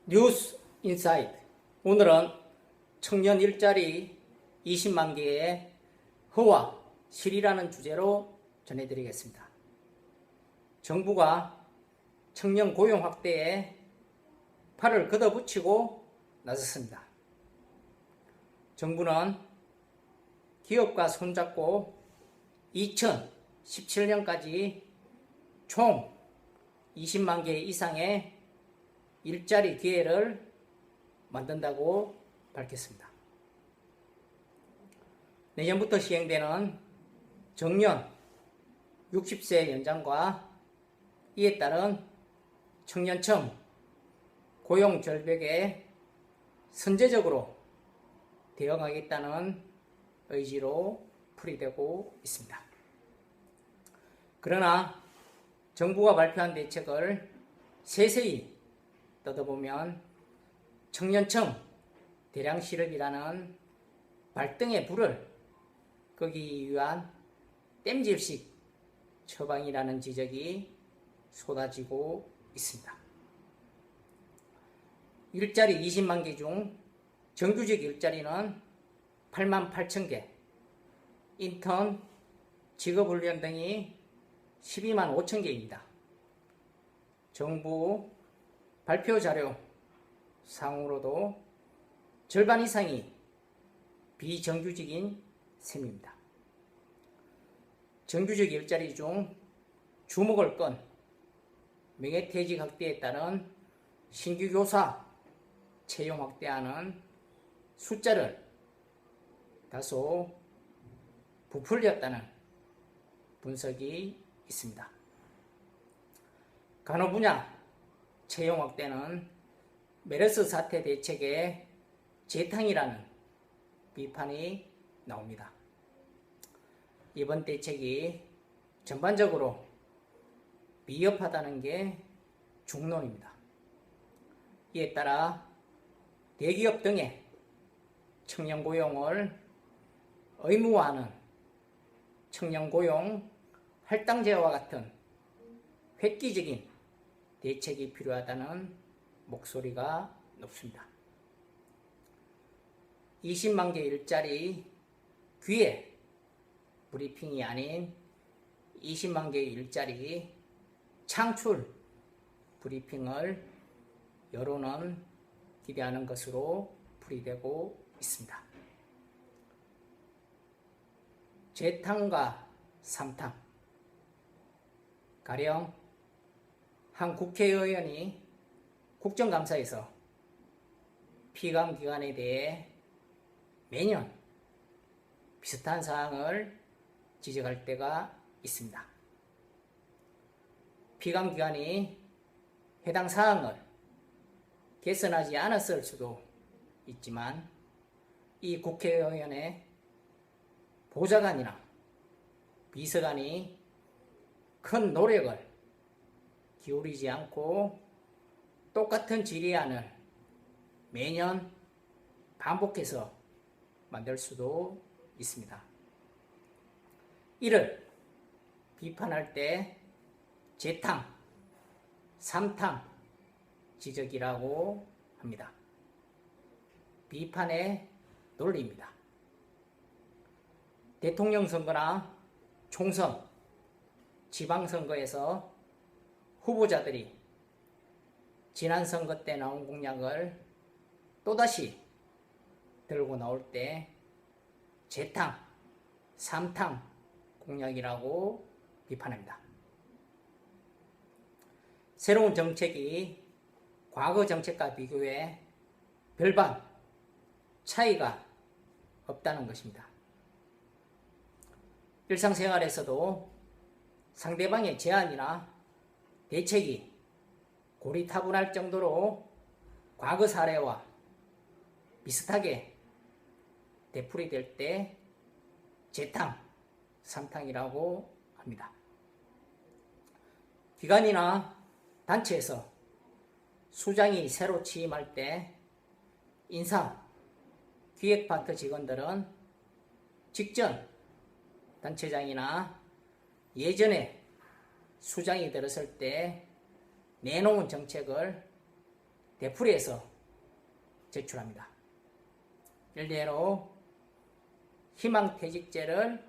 뉴스 인사이트. 오늘은 청년 일자리 20만 개의 허와 실이라는 주제로 전해드리겠습니다. 정부가 청년 고용 확대에 팔을 걷어붙이고 나섰습니다. 정부는 기업과 손잡고 2017년까지 총 20만 개 이상의 일자리 기회를 만든다고 밝혔습니다. 내년부터 시행되는 정년 60세 연장과 이에 따른 청년층 고용 절벽에 선제적으로 대응하겠다는 의지로 풀이되고 있습니다. 그러나 정부가 발표한 대책을 세세히 뜯어보면 청년층 대량 실업이라는 발등의 불을 끄기 위한 땜질식 처방이라는 지적이 쏟아지고 있습니다. 일자리 20만 개 중 정규직 일자리는 8만 8천 개, 인턴, 직업훈련 등이 12만 5천 개입니다. 정부 발표 자료 상으로도 절반 이상이 비정규직인 셈입니다. 정규직 일자리 중 주목을 끈 명예퇴직 확대에 따른 신규 교사 채용 확대하는 숫자를 다소 부풀렸다는 분석이 있습니다. 간호 분야 채용 확대는 메르스 사태 대책의 재탕이라는 비판이 나옵니다. 이번 대책이 전반적으로 미흡하다는 게 중론입니다. 이에 따라 대기업 등의 청년 고용을 의무화하는 청년 고용 할당제와 같은 획기적인 대책이 필요하다는 목소리가 높습니다. 20만 개 일자리 귀에 브리핑이 아닌 20만 개 일자리 창출 브리핑을 여론은 기대하는 것으로 풀이되고 있습니다. 재탕과 삼탕, 가령 한 국회의원이 국정감사에서 피감기관에 대해 매년 비슷한 사항을 지적할 때가 있습니다. 피감기관이 해당 사항을 개선하지 않았을 수도 있지만 이 국회의원의 보좌관이나 비서관이 큰 노력을 기울이지 않고 똑같은 질의안을 매년 반복해서 만들 수도 있습니다. 이를 비판할 때 재탕, 삼탕 지적이라고 합니다. 비판의 논리입니다. 대통령 선거나 총선, 지방선거에서 후보자들이 지난 선거 때 나온 공약을 또다시 들고 나올 때 재탕, 삼탕 공약이라고 비판합니다. 새로운 정책이 과거 정책과 비교해 별반 차이가 없다는 것입니다. 일상생활에서도 상대방의 제안이나 대책이 고리타분할 정도로 과거 사례와 비슷하게 되풀이될 때 재탕, 삼탕이라고 합니다. 기관이나 단체에서 수장이 새로 취임할 때 인사, 기획파트 직원들은 직전 단체장이나 예전에 수장이 들었을 때 내놓은 정책을 되풀이해서 제출합니다. 일례로 희망퇴직제를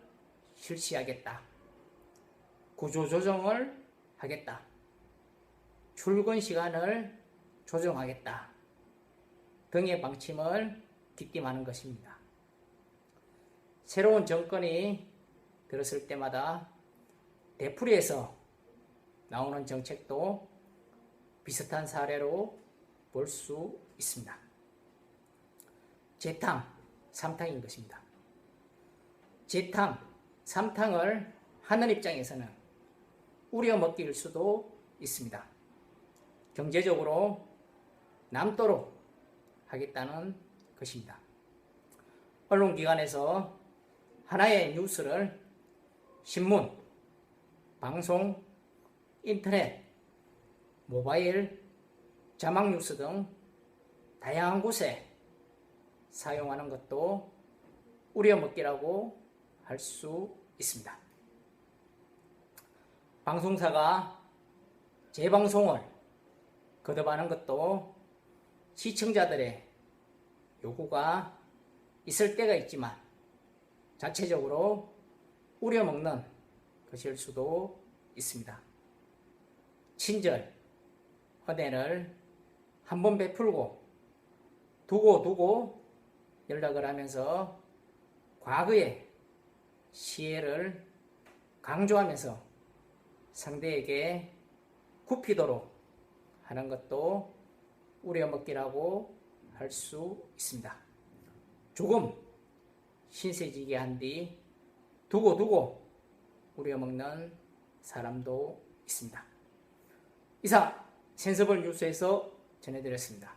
실시하겠다. 구조조정을 하겠다. 출근 시간을 조정하겠다. 등의 방침을 뒷김하는 것입니다. 새로운 정권이 들었을 때마다 되풀이해서 나오는 정책도 비슷한 사례로 볼 수 있습니다. 재탕, 삼탕인 것입니다. 재탕, 삼탕을 하는 입장에서는 우려먹기일 수도 있습니다. 경제적으로 남도록 하겠다는 것입니다. 언론기관에서 하나의 뉴스를 신문, 방송, 인터넷, 모바일, 자막뉴스 등 다양한 곳에 사용하는 것도 우려먹기라고 할 수 있습니다. 방송사가 재방송을 거듭하는 것도 시청자들의 요구가 있을 때가 있지만 자체적으로 우려먹는 것일 수도 있습니다. 친절, 은혜를 한번 베풀고 두고 연락을 하면서 과거의 시혜를 강조하면서 상대에게 굽히도록 하는 것도 우려먹기라고 할 수 있습니다. 조금 신세지게 한 뒤 두고 우려먹는 사람도 있습니다. 이상 센서블 뉴스에서 전해드렸습니다.